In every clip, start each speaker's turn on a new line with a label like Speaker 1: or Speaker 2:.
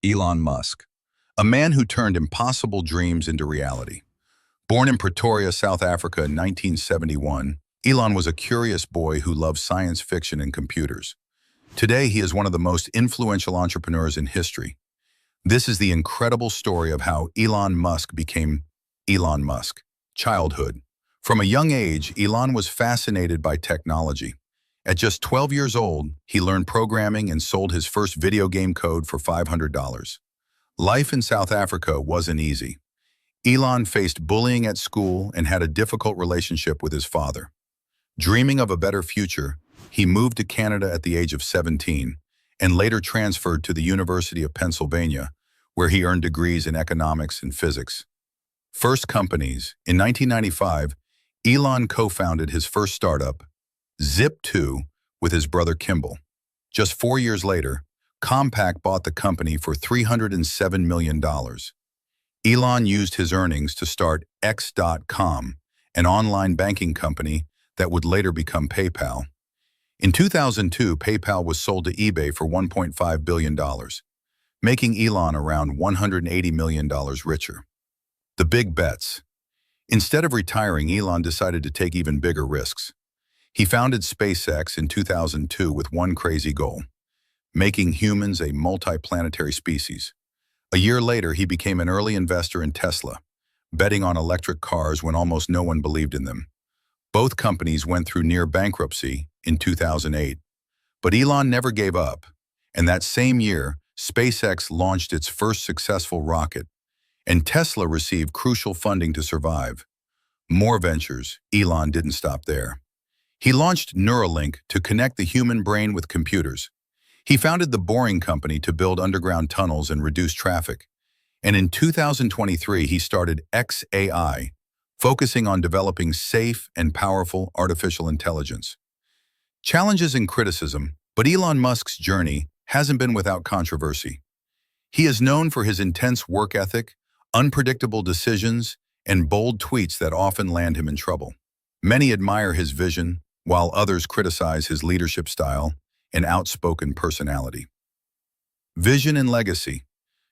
Speaker 1: Elon Musk, a man who turned impossible dreams into reality. Born in Pretoria, South Africa in 1971, Elon was a curious boy who loved science fiction and computers. Today, he is one of the most influential entrepreneurs in history. This is the incredible story of how Elon Musk became Elon Musk. Childhood. From a young age, Elon was fascinated by technology. At just 12 years old, he learned programming and sold his first video game code for $500. Life in South Africa wasn't easy. Elon faced bullying at school and had a difficult relationship with his father. Dreaming of a better future, he moved to Canada at the age of 17 and later transferred to the University of Pennsylvania, where he earned degrees in economics and physics. First companies. In 1995, Elon co-founded his first startup, Zip2, with his brother Kimball. Just 4 years later, Compaq bought the company for $307 million. Elon used his earnings to start X.com, an online banking company that would later become PayPal. In 2002, PayPal was sold to eBay for $1.5 billion, making Elon around $180 million richer. The big bets. Instead of retiring, Elon decided to take even bigger risks. He founded SpaceX in 2002 with one crazy goal: making humans a multi-planetary species. A year later, he became an early investor in Tesla, betting on electric cars when almost no one believed in them. Both companies went through near bankruptcy in 2008, but Elon never gave up, and that same year, SpaceX launched its first successful rocket, and Tesla received crucial funding to survive. More ventures. Elon didn't stop there. He launched Neuralink to connect the human brain with computers. He founded the Boring Company to build underground tunnels and reduce traffic. And in 2023, he started xAI, focusing on developing safe and powerful artificial intelligence. Challenges and criticism, but Elon Musk's journey hasn't been without controversy. He is known for his intense work ethic, unpredictable decisions, and bold tweets that often land him in trouble. Many admire his vision, while others criticize his leadership style and outspoken personality. Vision and legacy.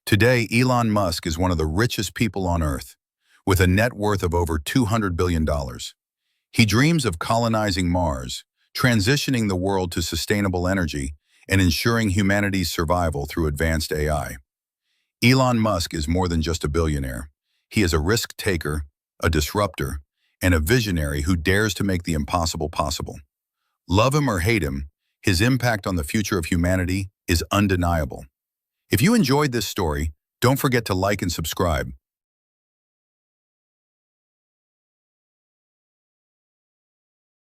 Speaker 1: Today, Elon Musk is one of the richest people on Earth, with a net worth of over $200 billion. He dreams of colonizing Mars, transitioning the world to sustainable energy, and ensuring humanity's survival through advanced AI. Elon Musk is more than just a billionaire. He is a risk-taker, a disruptor, and a visionary who dares to make the impossible possible. Love him or hate him, his impact on the future of humanity is undeniable. If you enjoyed this story, don't forget to like and subscribe.